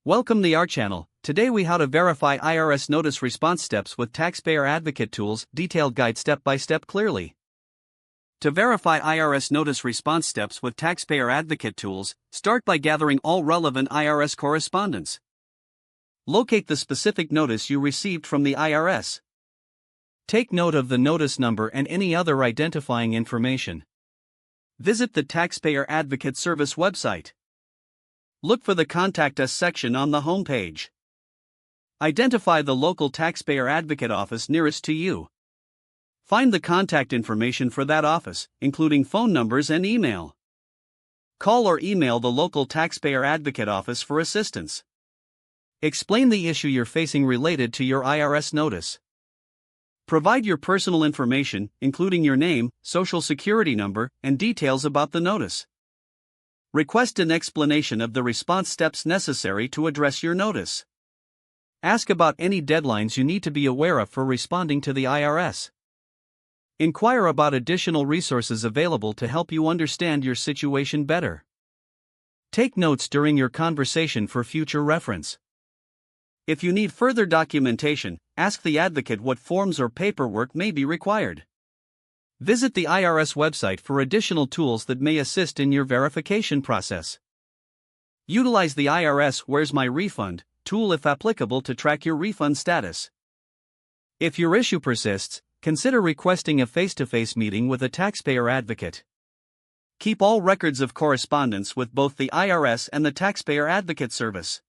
Welcome to our channel. Today we how to verify IRS notice response steps with Taxpayer Advocate tools, detailed guide step by step clearly. To verify IRS notice response steps with Taxpayer Advocate tools, start by gathering all relevant IRS correspondence. Locate the specific notice you received from the IRS. Take note of the notice number and any other identifying information. Visit the Taxpayer Advocate Service website. Look for the Contact Us section on the homepage. Identify the local Taxpayer Advocate office nearest to you. Find the contact information for that office, including phone numbers and email. Call or email the local Taxpayer Advocate office for assistance. Explain the issue you're facing related to your IRS notice. Provide your personal information, including your name, social security number, and details about the notice. Request an explanation of the response steps necessary to address your notice. Ask about any deadlines you need to be aware of for responding to the IRS. Inquire about additional resources available to help you understand your situation better. Take notes during your conversation for future reference. If you need further documentation, ask the advocate what forms or paperwork may be required. Visit the IRS website for additional tools that may assist in your verification process. Utilize the IRS Where's My Refund tool if applicable to track your refund status. If your issue persists, consider requesting a face-to-face meeting with a taxpayer advocate. Keep all records of correspondence with both the IRS and the Taxpayer Advocate Service.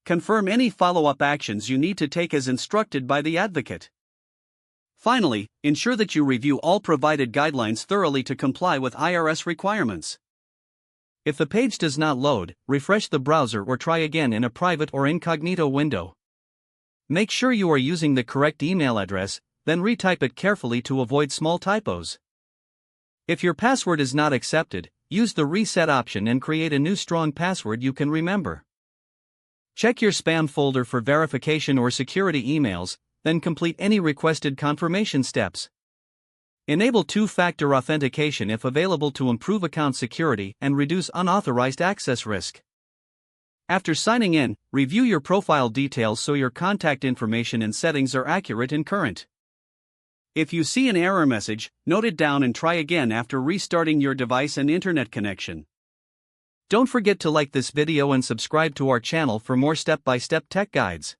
Confirm any follow-up actions you need to take as instructed by the advocate. Finally, ensure that you review all provided guidelines thoroughly to comply with IRS requirements. If the page does not load, refresh the browser or try again in a private or incognito window. Make sure you are using the correct email address, then retype it carefully to avoid small typos. If your password is not accepted, use the reset option and create a new strong password you can remember. Check your spam folder for verification or security emails, then complete any requested confirmation steps. Enable two-factor authentication if available to improve account security and reduce unauthorized access risk. After signing in, review your profile details so your contact information and settings are accurate and current. If you see an error message, note it down and try again after restarting your device and internet connection. Don't forget to like this video and subscribe to our channel for more step-by-step tech guides.